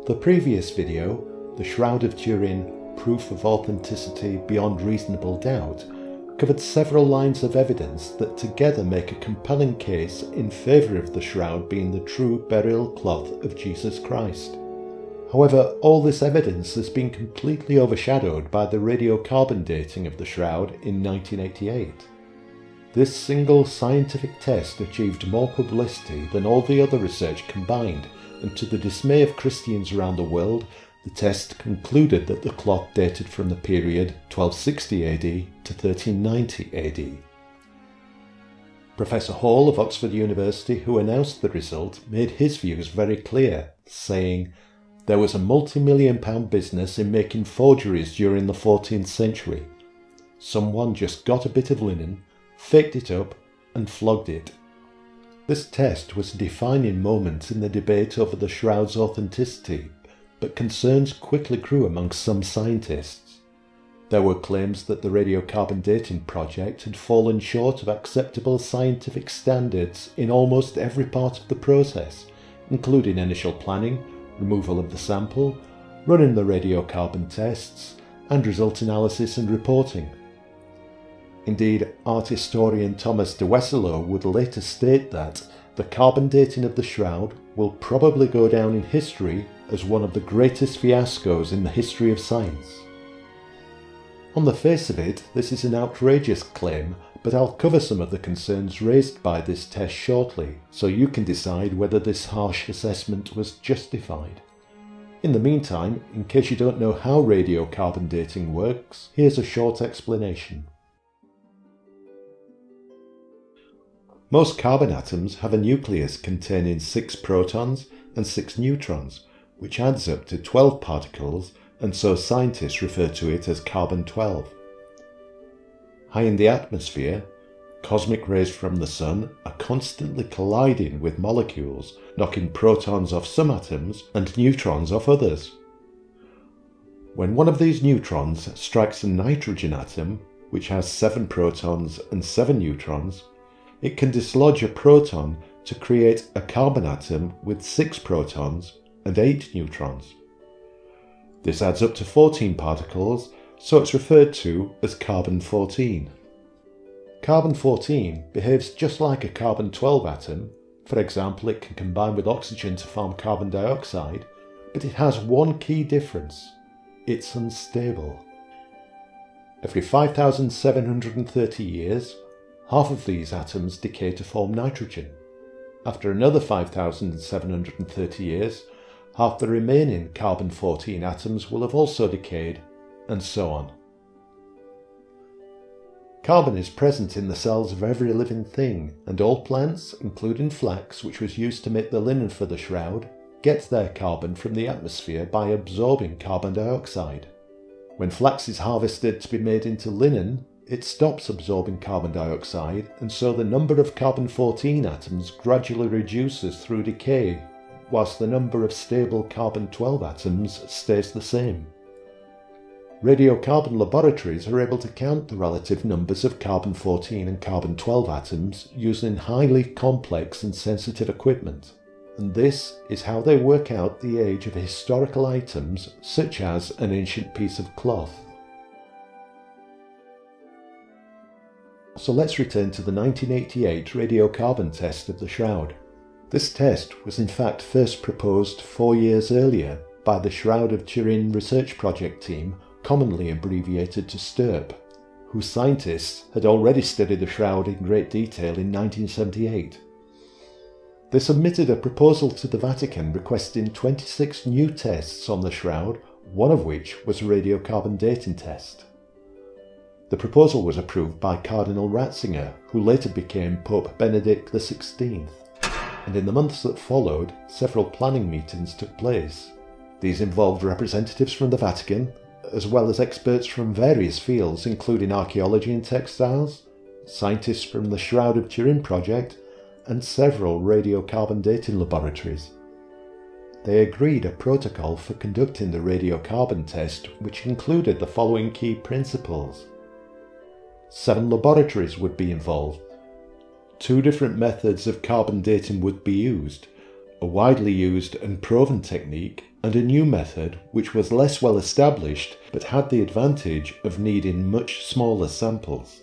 The previous video, the Shroud of Turin, Proof of Authenticity Beyond Reasonable Doubt, covered several lines of evidence that together make a compelling case in favour of the shroud being the true burial cloth of Jesus Christ. However, all this evidence has been completely overshadowed by the radiocarbon dating of the shroud in 1988. This single scientific test achieved more publicity than all the other research combined, and to the dismay of Christians around the world, the test concluded that the cloth dated from the period 1260 AD to 1390 AD. Professor Hall of Oxford University, who announced the result, made his views very clear, saying, "There was a multi-million-pound business in making forgeries during the 14th century. Someone just got a bit of linen, faked it up, and flogged it." This test was a defining moment in the debate over the shroud's authenticity, but concerns quickly grew amongst some scientists. There were claims that the radiocarbon dating project had fallen short of acceptable scientific standards in almost every part of the process, including initial planning, removal of the sample, running the radiocarbon tests, and result analysis and reporting. Indeed, art historian Thomas de Wesselo would later state that the carbon dating of the shroud will probably go down in history as one of the greatest fiascos in the history of science. On the face of it, this is an outrageous claim, but I'll cover some of the concerns raised by this test shortly, so you can decide whether this harsh assessment was justified. In the meantime, in case you don't know how radiocarbon dating works, here's a short explanation. Most carbon atoms have a nucleus containing 6 protons and 6 neutrons, which adds up to 12 particles, and so scientists refer to it as carbon-12. High in the atmosphere, cosmic rays from the sun are constantly colliding with molecules, knocking protons off some atoms and neutrons off others. When one of these neutrons strikes a nitrogen atom, which has 7 protons and 7 neutrons, it can dislodge a proton to create a carbon atom with 6 protons and 8 neutrons. This adds up to 14 particles, so it's referred to as carbon-14. Carbon-14 behaves just like a carbon-12 atom. For example, it can combine with oxygen to form carbon dioxide, but it has one key difference: it's unstable. Every 5,730 years, half of these atoms decay to form nitrogen. After another 5,730 years, half the remaining carbon-14 atoms will have also decayed, and so on. Carbon is present in the cells of every living thing, and all plants, including flax, which was used to make the linen for the shroud, get their carbon from the atmosphere by absorbing carbon dioxide. When flax is harvested to be made into linen, it stops absorbing carbon dioxide, and so the number of carbon-14 atoms gradually reduces through decay, whilst the number of stable carbon-12 atoms stays the same. Radiocarbon laboratories are able to count the relative numbers of carbon-14 and carbon-12 atoms using highly complex and sensitive equipment, and this is how they work out the age of historical items such as an ancient piece of cloth. So let's return to the 1988 radiocarbon test of the shroud. This test was in fact first proposed 4 years earlier by the Shroud of Turin research project team, commonly abbreviated to STURP, whose scientists had already studied the shroud in great detail in 1978. They submitted a proposal to the Vatican requesting 26 new tests on the shroud, one of which was a radiocarbon dating test. The proposal was approved by Cardinal Ratzinger, who later became Pope Benedict XVI. And in the months that followed, several planning meetings took place. These involved representatives from the Vatican, as well as experts from various fields including archaeology and textiles, scientists from the Shroud of Turin project, and several radiocarbon dating laboratories. They agreed a protocol for conducting the radiocarbon test which included the following key principles. 7 laboratories would be involved. 2 different methods of carbon dating would be used, a widely used and proven technique and a new method which was less well established but had the advantage of needing much smaller samples.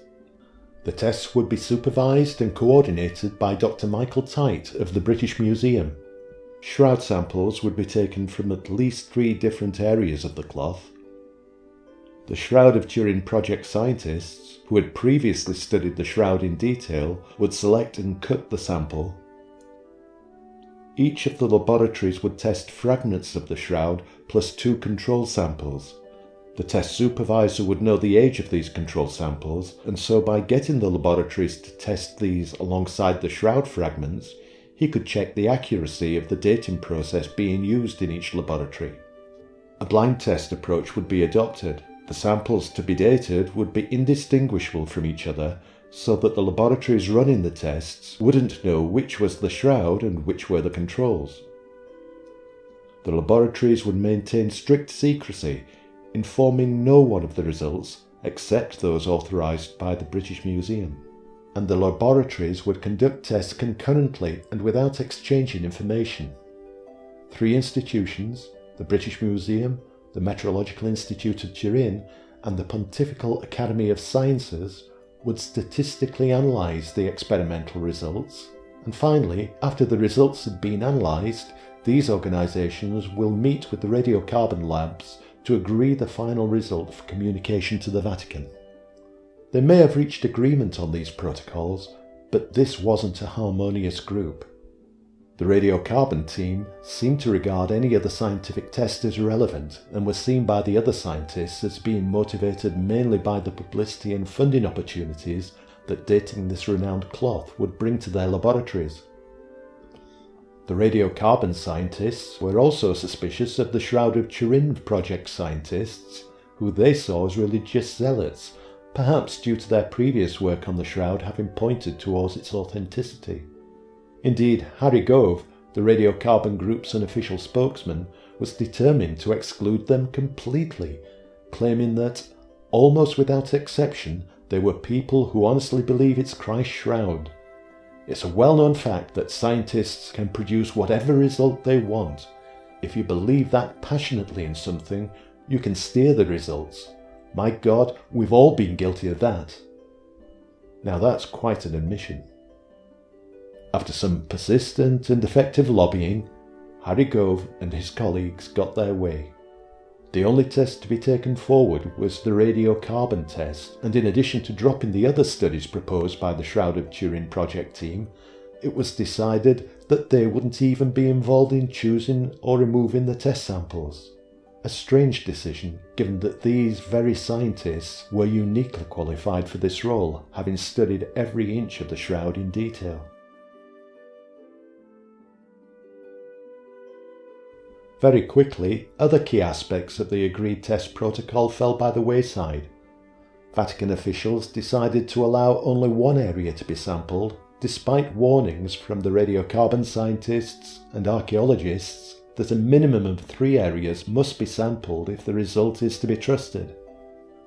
The tests would be supervised and coordinated by Dr. Michael Tite of the British Museum. Shroud samples would be taken from at least 3 different areas of the cloth. The Shroud of Turin project scientists, who had previously studied the shroud in detail, would select and cut the sample. Each of the laboratories would test fragments of the shroud plus 2 control samples. The test supervisor would know the age of these control samples, and so by getting the laboratories to test these alongside the shroud fragments, he could check the accuracy of the dating process being used in each laboratory. A blind test approach would be adopted. The samples to be dated would be indistinguishable from each other, so that the laboratories running the tests wouldn't know which was the shroud and which were the controls. The laboratories would maintain strict secrecy, informing no one of the results except those authorised by the British Museum. And the laboratories would conduct tests concurrently and without exchanging information. 3 institutions, the British Museum, the Meteorological Institute of Turin, and the Pontifical Academy of Sciences, would statistically analyse the experimental results, and finally, after the results had been analysed, these organisations will meet with the radiocarbon labs to agree the final result for communication to the Vatican. They may have reached agreement on these protocols, but this wasn't a harmonious group. The radiocarbon team seemed to regard any other scientific test as irrelevant and was seen by the other scientists as being motivated mainly by the publicity and funding opportunities that dating this renowned cloth would bring to their laboratories. The radiocarbon scientists were also suspicious of the Shroud of Turin project scientists, who they saw as religious zealots, perhaps due to their previous work on the shroud having pointed towards its authenticity. Indeed, Harry Gove, the radiocarbon group's unofficial spokesman, was determined to exclude them completely, claiming that, almost without exception, they were people who honestly believe it's Christ's shroud. It's a well-known fact that scientists can produce whatever result they want. If you believe that passionately in something, you can steer the results. My God, we've all been guilty of that. Now that's quite an admission. After some persistent and effective lobbying, Harry Gove and his colleagues got their way. The only test to be taken forward was the radiocarbon test, and in addition to dropping the other studies proposed by the Shroud of Turin project team, it was decided that they wouldn't even be involved in choosing or removing the test samples. A strange decision, given that these very scientists were uniquely qualified for this role, having studied every inch of the shroud in detail. Very quickly, other key aspects of the agreed test protocol fell by the wayside. Vatican officials decided to allow only one area to be sampled, despite warnings from the radiocarbon scientists and archaeologists that a minimum of 3 areas must be sampled if the result is to be trusted.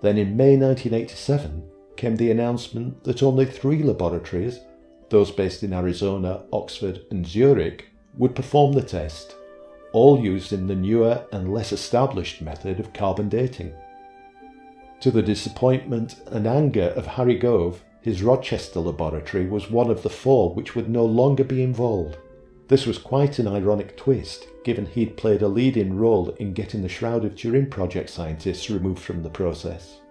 Then in May 1987 came the announcement that only 3 laboratories, those based in Arizona, Oxford and Zurich, would perform the test, all using the newer and less established method of carbon dating. To the disappointment and anger of Harry Gove, his Rochester laboratory was one of the 4 which would no longer be involved. This was quite an ironic twist, given he'd played a leading role in getting the Shroud of Turin project scientists removed from the process.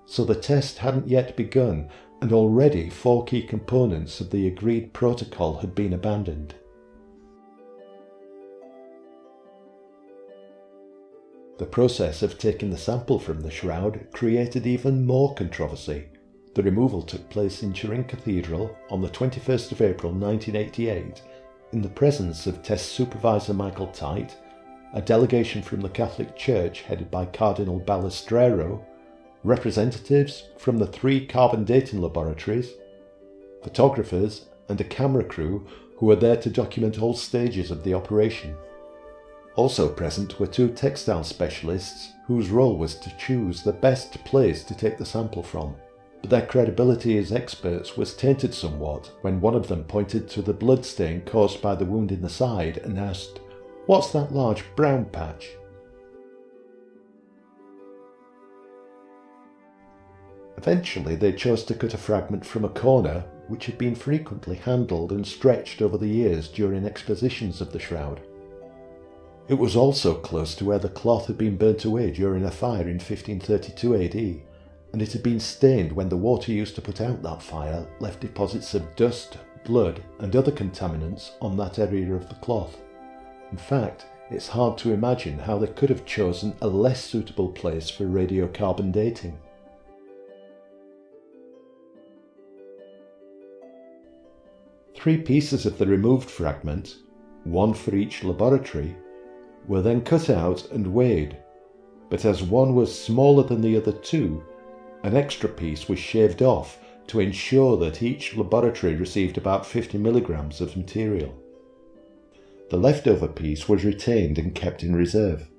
So the test hadn't yet begun, and already 4 key components of the agreed protocol had been abandoned. The process of taking the sample from the shroud created even more controversy. The removal took place in Turin Cathedral on the 21st of April 1988 in the presence of test supervisor Michael Tite, a delegation from the Catholic Church headed by Cardinal Balestrero, representatives from the 3 carbon dating laboratories, photographers and a camera crew who were there to document all stages of the operation. Also present were 2 textile specialists whose role was to choose the best place to take the sample from. But their credibility as experts was tainted somewhat when one of them pointed to the blood stain caused by the wound in the side and asked, What's that large brown patch? Eventually they chose to cut a fragment from a corner which had been frequently handled and stretched over the years during expositions of the shroud. It was also close to where the cloth had been burnt away during a fire in 1532 AD, and it had been stained when the water used to put out that fire left deposits of dust, blood and other contaminants on that area of the cloth. In fact, it's hard to imagine how they could have chosen a less suitable place for radiocarbon dating. Three pieces of the removed fragment, one for each laboratory, were then cut out and weighed, but as one was smaller than the other two, an extra piece was shaved off to ensure that each laboratory received about 50 milligrams of material. The leftover piece was retained and kept in reserve.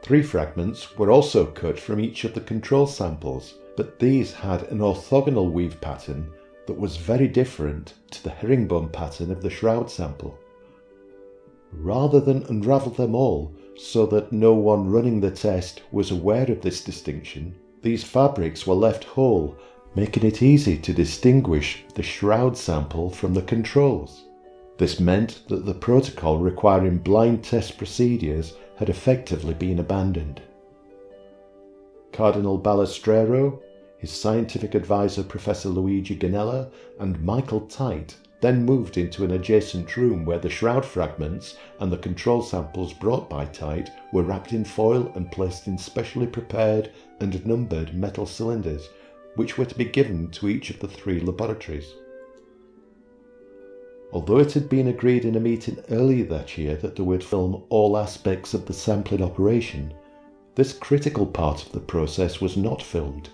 3 fragments were also cut from each of the control samples, but these had an orthogonal weave pattern that was very different to the herringbone pattern of the shroud sample. Rather than unravel them all so that no one running the test was aware of this distinction, these fabrics were left whole, making it easy to distinguish the shroud sample from the controls. This meant that the protocol requiring blind test procedures had effectively been abandoned. Cardinal Balestrero, his scientific advisor Professor Luigi Ganella, and Michael Tite then moved into an adjacent room where the shroud fragments and the control samples brought by Tite were wrapped in foil and placed in specially prepared and numbered metal cylinders, which were to be given to each of the 3 laboratories. Although it had been agreed in a meeting earlier that year that they would film all aspects of the sampling operation, this critical part of the process was not filmed,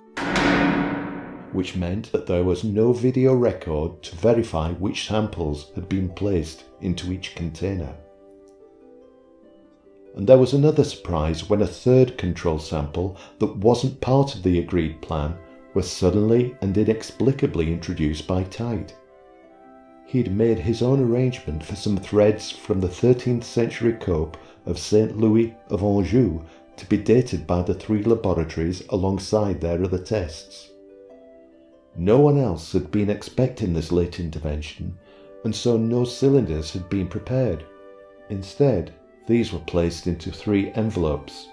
which meant that there was no video record to verify which samples had been placed into each container. And there was another surprise when a 3rd control sample that wasn't part of the agreed plan was suddenly and inexplicably introduced by Tite. He'd made his own arrangement for some threads from the 13th century cope of Saint Louis of Anjou to be dated by the 3 laboratories alongside their other tests. No one else had been expecting this late intervention, and so no cylinders had been prepared. Instead, these were placed into 3 envelopes.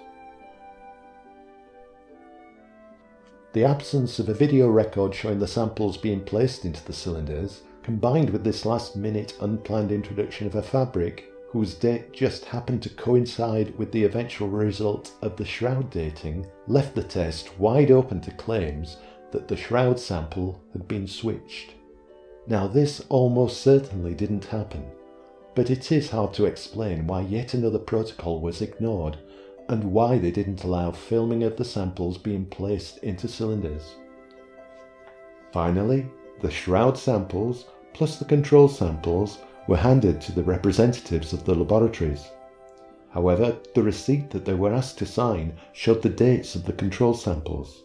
The absence of a video record showing the samples being placed into the cylinders, combined with this last-minute unplanned introduction of a fabric whose date just happened to coincide with the eventual result of the shroud dating, left the test wide open to claims that the shroud sample had been switched. Now this almost certainly didn't happen, but it is hard to explain why yet another protocol was ignored and why they didn't allow filming of the samples being placed into cylinders. Finally, the shroud samples plus the control samples were handed to the representatives of the laboratories. However, the receipt that they were asked to sign showed the dates of the control samples.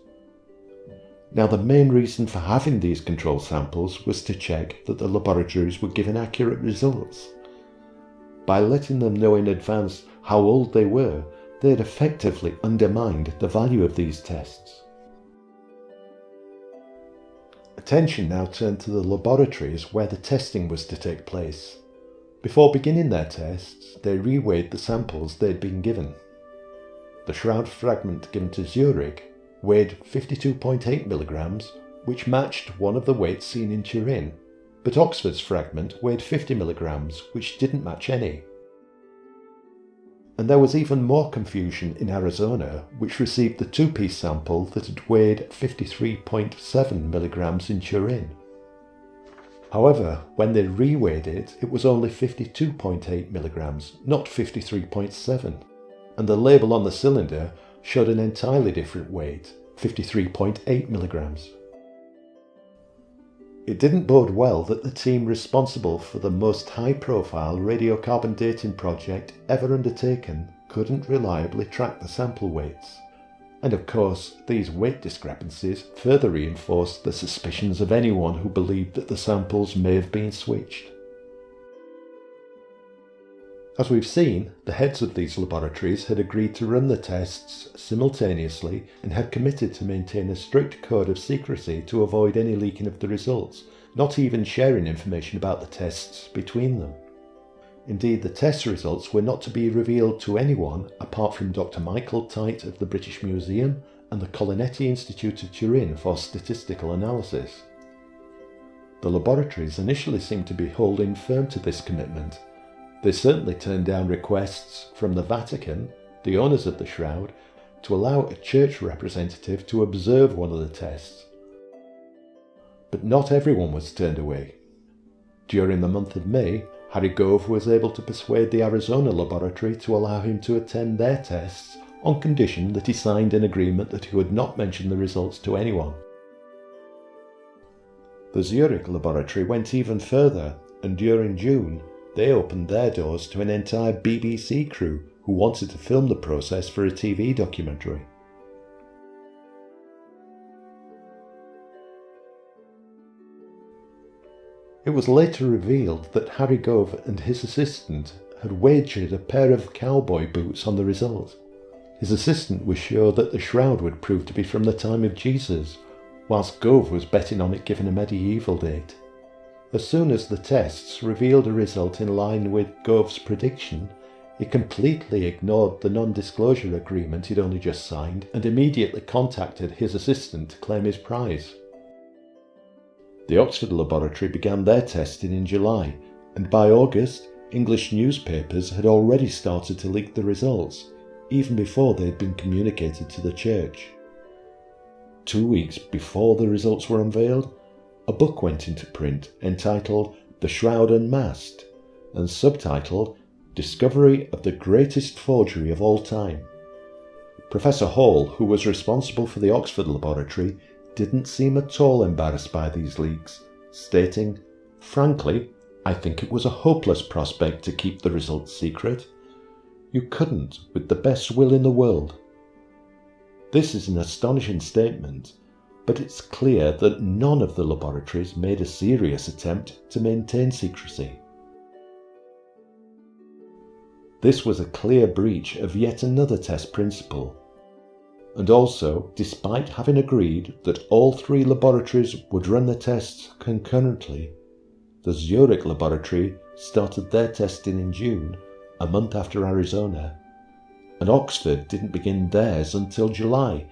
Now, the main reason for having these control samples was to check that the laboratories were given accurate results. By letting them know in advance how old they were, they had effectively undermined the value of these tests. Attention now turned to the laboratories where the testing was to take place. Before beginning their tests, they reweighed the samples they had been given. The shroud fragment given to Zurich weighed 52.8 milligrams, which matched one of the weights seen in Turin, but Oxford's fragment weighed 50 milligrams, which didn't match any. And there was even more confusion in Arizona, which received the 2-piece sample that had weighed 53.7 milligrams in Turin. However, when they reweighed it, it was only 52.8 milligrams, not 53.7, and the label on the cylinder showed an entirely different weight, 53.8 milligrams. It didn't bode well that the team responsible for the most high-profile radiocarbon dating project ever undertaken couldn't reliably track the sample weights. And of course, these weight discrepancies further reinforced the suspicions of anyone who believed that the samples may have been switched. As we've seen, the heads of these laboratories had agreed to run the tests simultaneously and had committed to maintain a strict code of secrecy to avoid any leaking of the results, not even sharing information about the tests between them. Indeed, the test results were not to be revealed to anyone apart from Dr. Michael Tite of the British Museum and the Colinetti Institute of Turin for statistical analysis. The laboratories initially seemed to be holding firm to this commitment. They certainly turned down requests from the Vatican, the owners of the shroud, to allow a church representative to observe one of the tests. But not everyone was turned away. During the month of May, Harry Gove was able to persuade the Arizona laboratory to allow him to attend their tests on condition that he signed an agreement that he would not mention the results to anyone. The Zurich laboratory went even further, and during June, they opened their doors to an entire BBC crew who wanted to film the process for a TV documentary. It was later revealed that Harry Gove and his assistant had wagered a pair of cowboy boots on the result. His assistant was sure that the shroud would prove to be from the time of Jesus, whilst Gove was betting on it given a medieval date. As soon as the tests revealed a result in line with Gove's prediction, he completely ignored the non-disclosure agreement he'd only just signed and immediately contacted his assistant to claim his prize. The Oxford laboratory began their testing in July, and by August, English newspapers had already started to leak the results, even before they had been communicated to the church. 2 weeks before the results were unveiled, a book went into print entitled The Shroud Unmasked and subtitled Discovery of the Greatest Forgery of All Time. Professor Hall, who was responsible for the Oxford laboratory, didn't seem at all embarrassed by these leaks, stating, "Frankly, I think it was a hopeless prospect to keep the results secret. You couldn't with the best will in the world." This is an astonishing statement, but it's clear that none of the laboratories made a serious attempt to maintain secrecy. This was a clear breach of yet another test principle. And also, despite having agreed that all three laboratories would run the tests concurrently, the Zurich laboratory started their testing in June, a month after Arizona, and Oxford didn't begin theirs until July,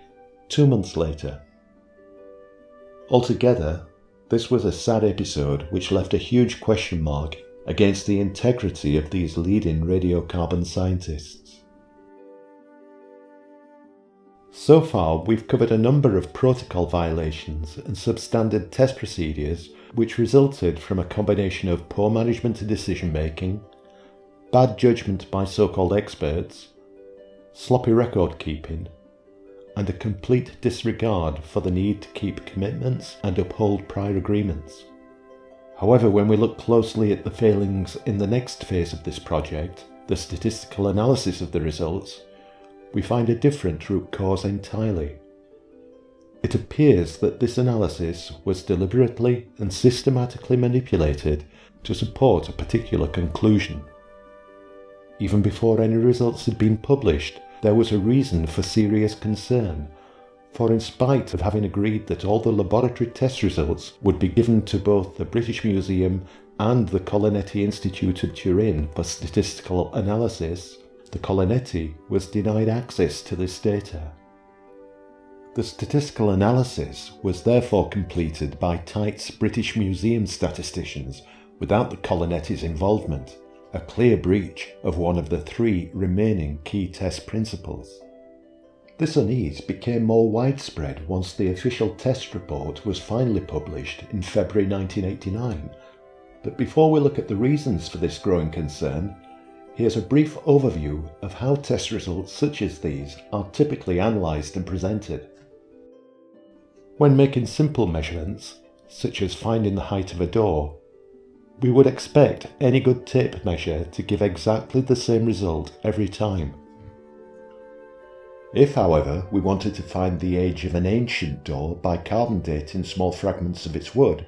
2 months later. Altogether, this was a sad episode which left a huge question mark against the integrity of these leading radiocarbon scientists. So far, we've covered a number of protocol violations and substandard test procedures which resulted from a combination of poor management and decision making, bad judgment by so-called experts, sloppy record keeping, and a complete disregard for the need to keep commitments and uphold prior agreements. However, when we look closely at the failings in the next phase of this project, the statistical analysis of the results, we find a different root cause entirely. It appears that this analysis was deliberately and systematically manipulated to support a particular conclusion. Even before any results had been published, there was a reason for serious concern, for in spite of having agreed that all the laboratory test results would be given to both the British Museum and the Colinetti Institute of Turin for statistical analysis, the Colinetti was denied access to this data. The statistical analysis was therefore completed by Tite's British Museum statisticians without the Colinetti's involvement, a clear breach of one of the three remaining key test principles. This unease became more widespread once the official test report was finally published in February 1989. But before we look at the reasons for this growing concern, here's a brief overview of how test results such as these are typically analysed and presented. When making simple measurements, such as finding the height of a door, we would expect any good tape measure to give exactly the same result every time. If, however, we wanted to find the age of an ancient door by carbon dating small fragments of its wood,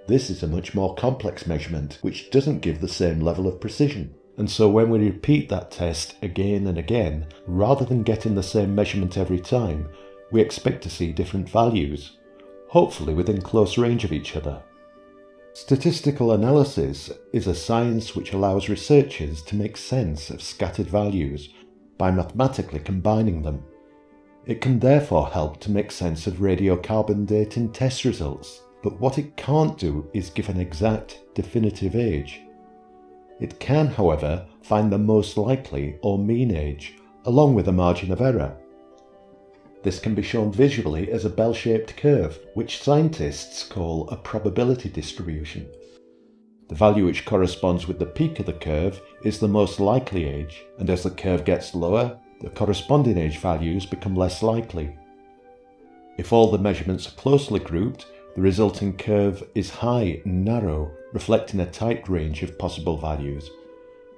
this is a much more complex measurement which doesn't give the same level of precision. And so when we repeat that test again and again, rather than getting the same measurement every time, we expect to see different values, hopefully within close range of each other. Statistical analysis is a science which allows researchers to make sense of scattered values by mathematically combining them. It can therefore help to make sense of radiocarbon dating test results, but what it can't do is give an exact, definitive age. It can, however, find the most likely or mean age, along with a margin of error. This can be shown visually as a bell-shaped curve, which scientists call a probability distribution. The value which corresponds with the peak of the curve is the most likely age, and as the curve gets lower, the corresponding age values become less likely. If all the measurements are closely grouped, the resulting curve is high and narrow, reflecting a tight range of possible values.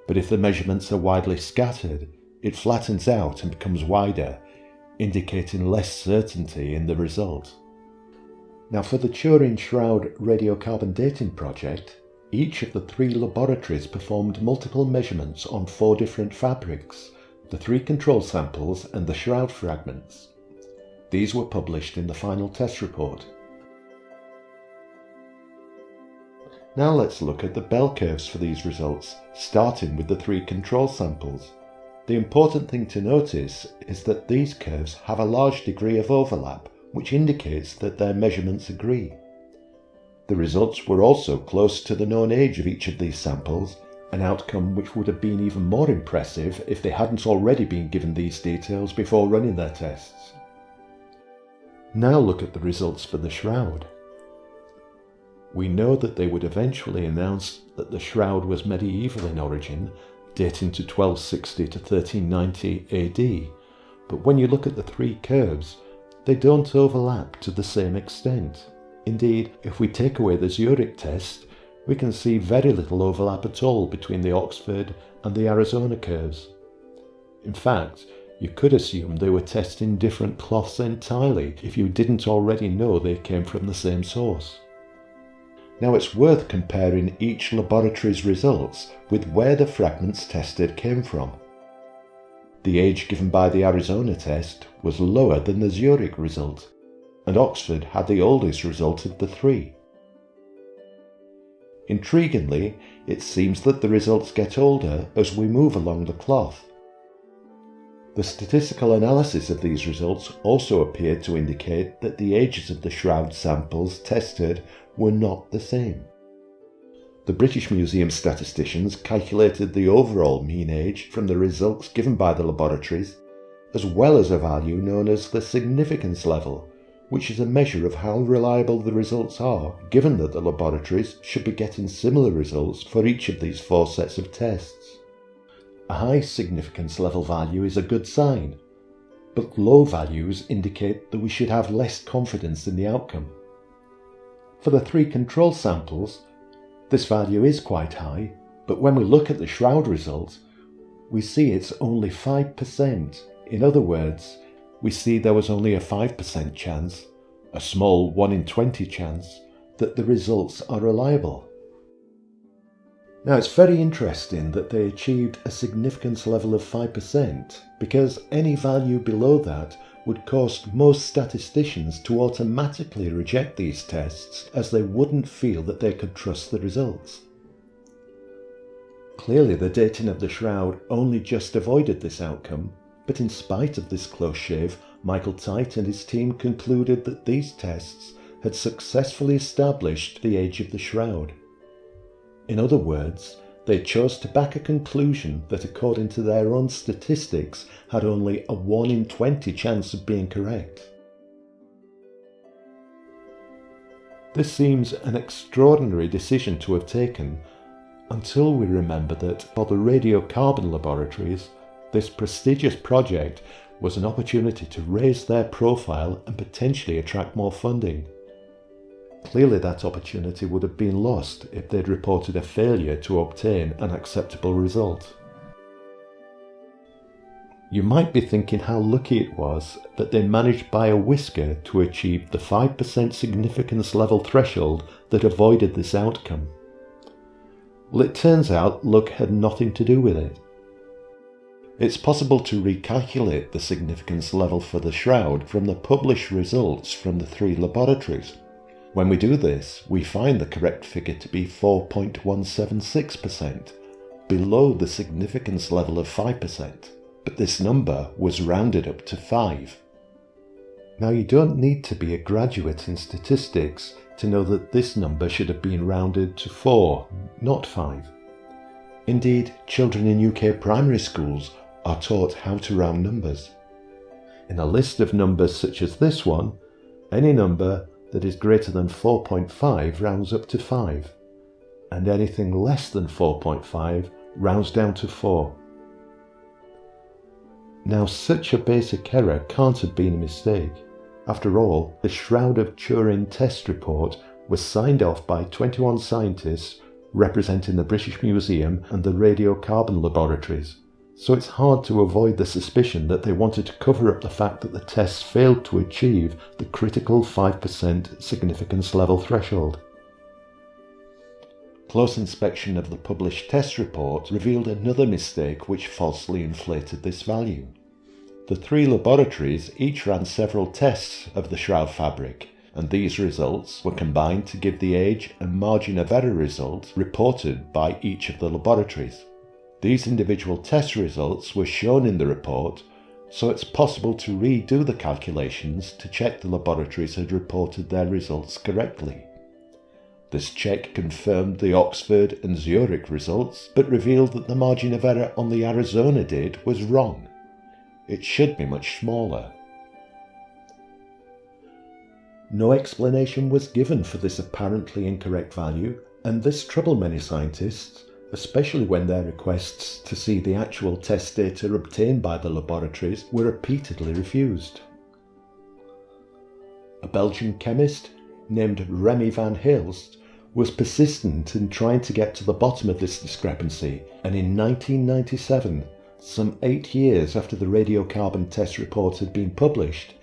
But if the measurements are widely scattered, it flattens out and becomes wider, indicating less certainty in the result. Now, for the Turin Shroud radiocarbon dating project, each of the 3 laboratories performed multiple measurements on 4 different fabrics, the 3 control samples and the shroud fragments. These were published in the final test report. Now let's look at the bell curves for these results, starting with the 3 control samples. The important thing to notice is that these curves have a large degree of overlap, which indicates that their measurements agree. The results were also close to the known age of each of these samples, an outcome which would have been even more impressive if they hadn't already been given these details before running their tests. Now look at the results for the shroud. We know that they would eventually announce that the shroud was medieval in origin, dating to 1260 to 1390 AD, but when you look at the 3 curves, they don't overlap to the same extent. Indeed, if we take away the Zurich test, we can see very little overlap at all between the Oxford and the Arizona curves. In fact, you could assume they were testing different cloths entirely if you didn't already know they came from the same source. Now it's worth comparing each laboratory's results with where the fragments tested came from. The age given by the Arizona test was lower than the Zurich result, and Oxford had the oldest result of the 3. Intriguingly, it seems that the results get older as we move along the cloth. The statistical analysis of these results also appeared to indicate that the ages of the shroud samples tested were not the same. The British Museum statisticians calculated the overall mean age from the results given by the laboratories, as well as a value known as the significance level, which is a measure of how reliable the results are, given that the laboratories should be getting similar results for each of these 4 sets of tests. A high significance level value is a good sign, but low values indicate that we should have less confidence in the outcome. For the 3 control samples, this value is quite high, but when we look at the shroud result, we see it's only 5%. In other words, we see there was only a 5% chance, a small 1 in 20 chance, that the results are reliable. Now it's very interesting that they achieved a significance level of 5%, because any value below that would cause most statisticians to automatically reject these tests, as they wouldn't feel that they could trust the results. Clearly the dating of the shroud only just avoided this outcome, but in spite of this close shave, Michael Tite and his team concluded that these tests had successfully established the age of the shroud. In other words, they chose to back a conclusion that according to their own statistics had only a 1 in 20 chance of being correct. This seems an extraordinary decision to have taken, until we remember that for the radiocarbon laboratories, this prestigious project was an opportunity to raise their profile and potentially attract more funding. Clearly that opportunity would have been lost if they'd reported a failure to obtain an acceptable result. You might be thinking how lucky it was that they managed by a whisker to achieve the 5% significance level threshold that avoided this outcome. Well, it turns out luck had nothing to do with it. It's possible to recalculate the significance level for the shroud from the published results from the 3 laboratories. When we do this, we find the correct figure to be 4.176%, below the significance level of 5%, but this number was rounded up to 5. Now, you don't need to be a graduate in statistics to know that this number should have been rounded to 4, not 5. Indeed, children in UK primary schools are taught how to round numbers. In a list of numbers such as this one, any number that is greater than 4.5 rounds up to 5, and anything less than 4.5 rounds down to 4. Now, such a basic error can't have been a mistake. After all, the Shroud of Turin test report was signed off by 21 scientists representing the British Museum and the radiocarbon laboratories, so it's hard to avoid the suspicion that they wanted to cover up the fact that the tests failed to achieve the critical 5% significance level threshold. Close inspection of the published test report revealed another mistake which falsely inflated this value. The 3 laboratories each ran several tests of the shroud fabric, and these results were combined to give the age and margin of error results reported by each of the laboratories. These individual test results were shown in the report, so it's possible to redo the calculations to check the laboratories had reported their results correctly. This check confirmed the Oxford and Zurich results, but revealed that the margin of error on the Arizona date was wrong. It should be much smaller. No explanation was given for this apparently incorrect value, and this troubled many scientists, especially when their requests to see the actual test data obtained by the laboratories were repeatedly refused. A Belgian chemist named Remy van Helst was persistent in trying to get to the bottom of this discrepancy, and in 1997, some 8 years after the radiocarbon test report had been published,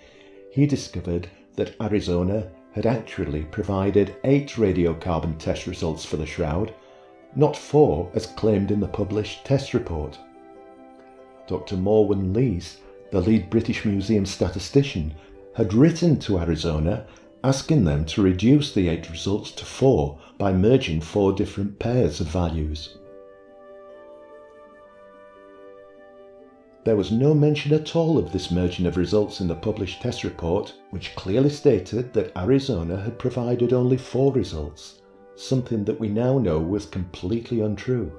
he discovered that Arizona had actually provided 8 radiocarbon test results for the shroud, not 4 as claimed in the published test report. Dr. Morwen Lees, the lead British Museum statistician, had written to Arizona asking them to reduce the 8 results to 4 by merging 4 different pairs of values. There was no mention at all of this merging of results in the published test report, which clearly stated that Arizona had provided only 4 results, something that we now know was completely untrue.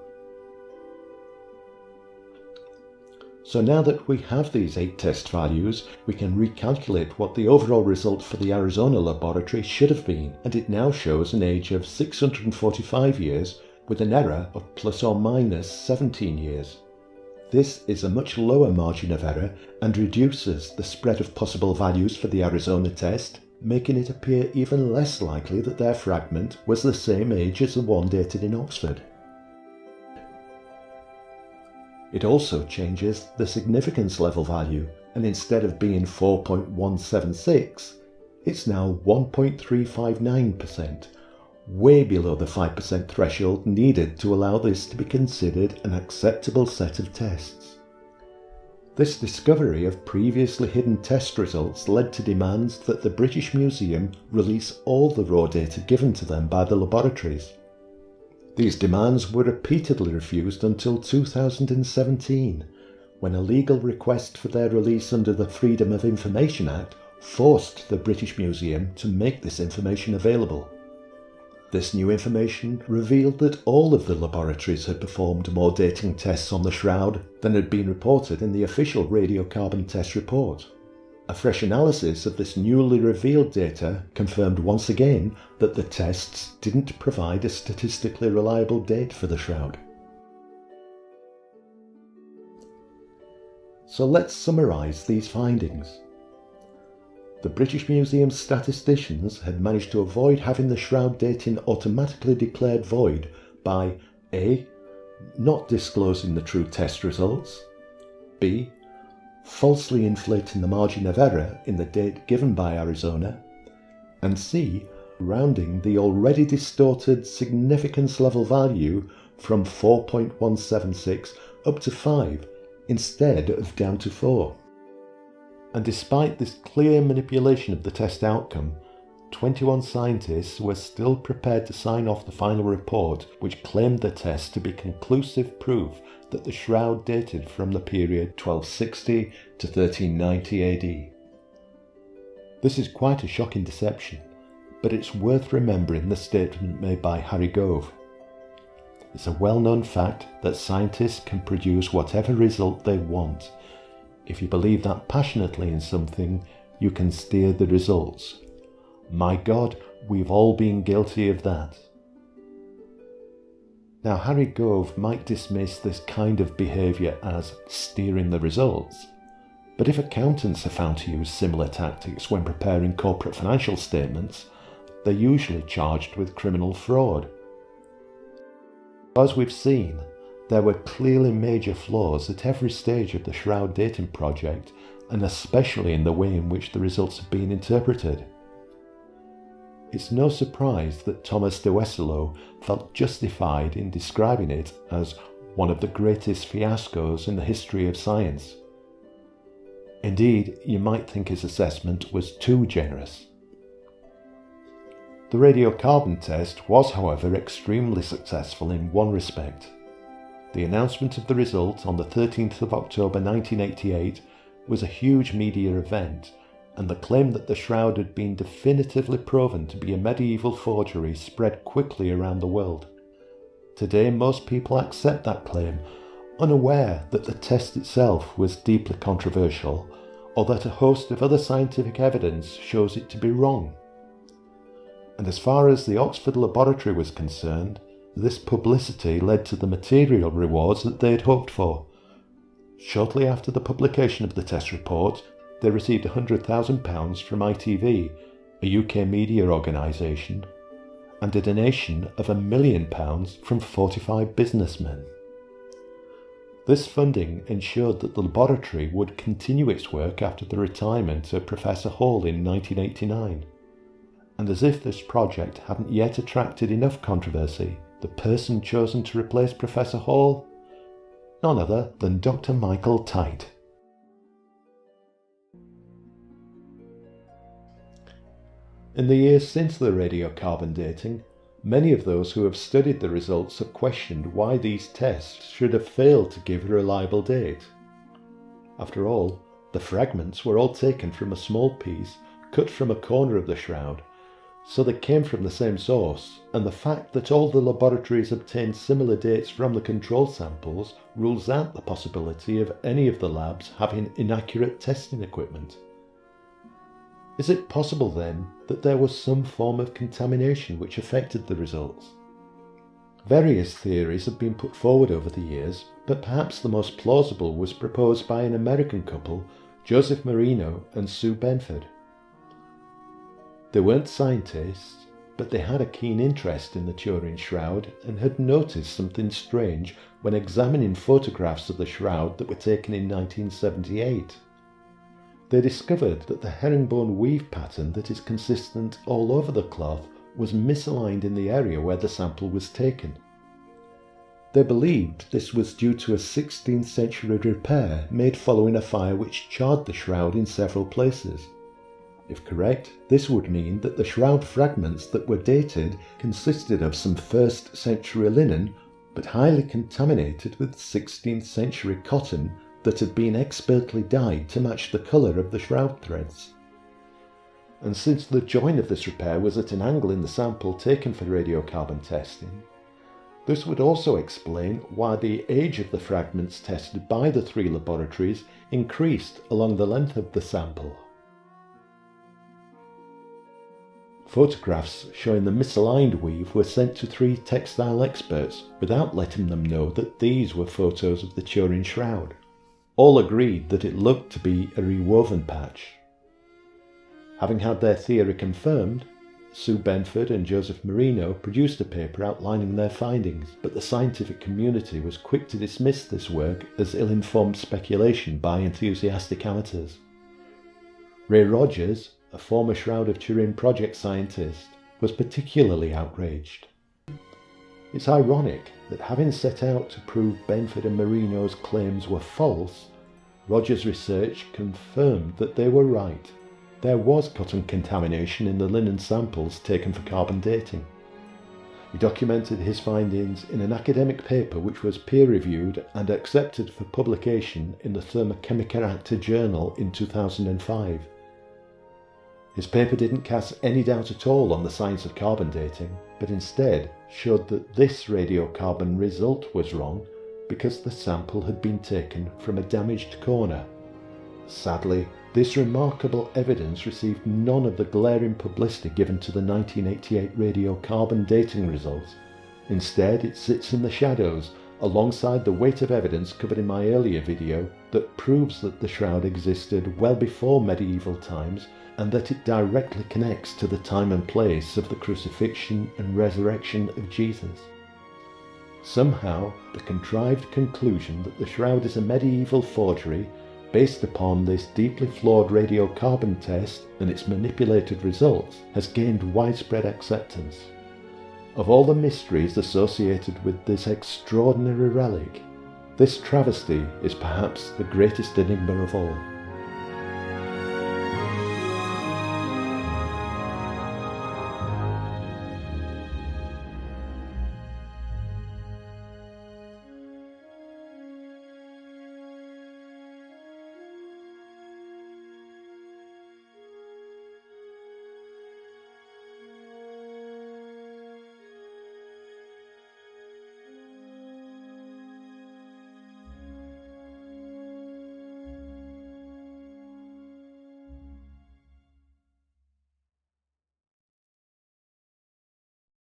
So now that we have these 8 test values, we can recalculate what the overall result for the Arizona laboratory should have been, and it now shows an age of 645 years with an error of plus or minus 17 years. This is a much lower margin of error and reduces the spread of possible values for the Arizona test, making it appear even less likely that their fragment was the same age as the one dated in Oxford. It also changes the significance level value, and instead of being 4.176, it's now 1.359%, way below the 5% threshold needed to allow this to be considered an acceptable set of tests. This discovery of previously hidden test results led to demands that the British Museum release all the raw data given to them by the laboratories. These demands were repeatedly refused until 2017, when a legal request for their release under the Freedom of Information Act forced the British Museum to make this information available. This new information revealed that all of the laboratories had performed more dating tests on the shroud than had been reported in the official radiocarbon test report. A fresh analysis of this newly revealed data confirmed once again that the tests didn't provide a statistically reliable date for the shroud. So let's summarise these findings. The British Museum's statisticians had managed to avoid having the shroud dating automatically declared void by A. Not disclosing the true test results, B. Falsely inflating the margin of error in the date given by Arizona, and C. Rounding the already distorted significance level value from 4.176 up to 5 instead of down to 4. And despite this clear manipulation of the test outcome, 21 scientists were still prepared to sign off the final report, which claimed the test to be conclusive proof that the shroud dated from the period 1260 to 1390 AD. This is quite a shocking deception, but it's worth remembering the statement made by Harry Gove. It's a well-known fact that scientists can produce whatever result they want. If you believe that passionately in something, you can steer the results. My God, we've all been guilty of that. Now, Harry Gove might dismiss this kind of behaviour as steering the results, but if accountants are found to use similar tactics when preparing corporate financial statements, they're usually charged with criminal fraud. As we've seen, there were clearly major flaws at every stage of the Shroud dating project, and especially in the way in which the results have been interpreted. It's no surprise that Thomas de Wesselo felt justified in describing it as one of the greatest fiascos in the history of science. Indeed, you might think his assessment was too generous. The radiocarbon test was, however, extremely successful in one respect. The announcement of the result on the 13th of October 1988 was a huge media event, and the claim that the shroud had been definitively proven to be a medieval forgery spread quickly around the world. Today, most people accept that claim, unaware that the test itself was deeply controversial, or that a host of other scientific evidence shows it to be wrong. And as far as the Oxford laboratory was concerned, this publicity led to the material rewards that they had hoped for. Shortly after the publication of the test report, they received £100,000 from ITV, a UK media organisation, and a donation of £1 million from 45 businessmen. This funding ensured that the laboratory would continue its work after the retirement of Professor Hall in 1989. And as if this project hadn't yet attracted enough controversy, the person chosen to replace Professor Hall? None other than Dr. Michael Tite. In the years since the radiocarbon dating, many of those who have studied the results have questioned why these tests should have failed to give a reliable date. After all, the fragments were all taken from a small piece cut from a corner of the shroud, so they came from the same source, and the fact that all the laboratories obtained similar dates from the control samples rules out the possibility of any of the labs having inaccurate testing equipment. Is it possible then that there was some form of contamination which affected the results? Various theories have been put forward over the years, but perhaps the most plausible was proposed by an American couple, Joseph Marino and Sue Benford. They weren't scientists, but they had a keen interest in the Turin Shroud and had noticed something strange when examining photographs of the shroud that were taken in 1978. They discovered that the herringbone weave pattern that is consistent all over the cloth was misaligned in the area where the sample was taken. They believed this was due to a 16th century repair made following a fire which charred the shroud in several places. If correct, this would mean that the shroud fragments that were dated consisted of some 1st century linen, but highly contaminated with 16th century cotton that had been expertly dyed to match the colour of the shroud threads. And since the join of this repair was at an angle in the sample taken for radiocarbon testing, this would also explain why the age of the fragments tested by the 3 laboratories increased along the length of the sample. Photographs showing the misaligned weave were sent to 3 textile experts without letting them know that these were photos of the Turin Shroud. All agreed that it looked to be a rewoven patch. Having had their theory confirmed, Sue Benford and Joseph Marino produced a paper outlining their findings, but the scientific community was quick to dismiss this work as ill-informed speculation by enthusiastic amateurs. Ray Rogers, a former Shroud of Turin project scientist, was particularly outraged. It's ironic that having set out to prove Benford and Marino's claims were false, Rogers' research confirmed that they were right. There was cotton contamination in the linen samples taken for carbon dating. He documented his findings in an academic paper which was peer-reviewed and accepted for publication in the Thermochemical Journal in 2005. His paper didn't cast any doubt at all on the science of carbon dating, but instead showed that this radiocarbon result was wrong because the sample had been taken from a damaged corner. Sadly, this remarkable evidence received none of the glaring publicity given to the 1988 radiocarbon dating results. Instead, it sits in the shadows, alongside the weight of evidence covered in my earlier video that proves that the shroud existed well before medieval times and that it directly connects to the time and place of the crucifixion and resurrection of Jesus. Somehow, the contrived conclusion that the shroud is a medieval forgery based upon this deeply flawed radiocarbon test and its manipulated results has gained widespread acceptance. Of all the mysteries associated with this extraordinary relic, this travesty is perhaps the greatest enigma of all.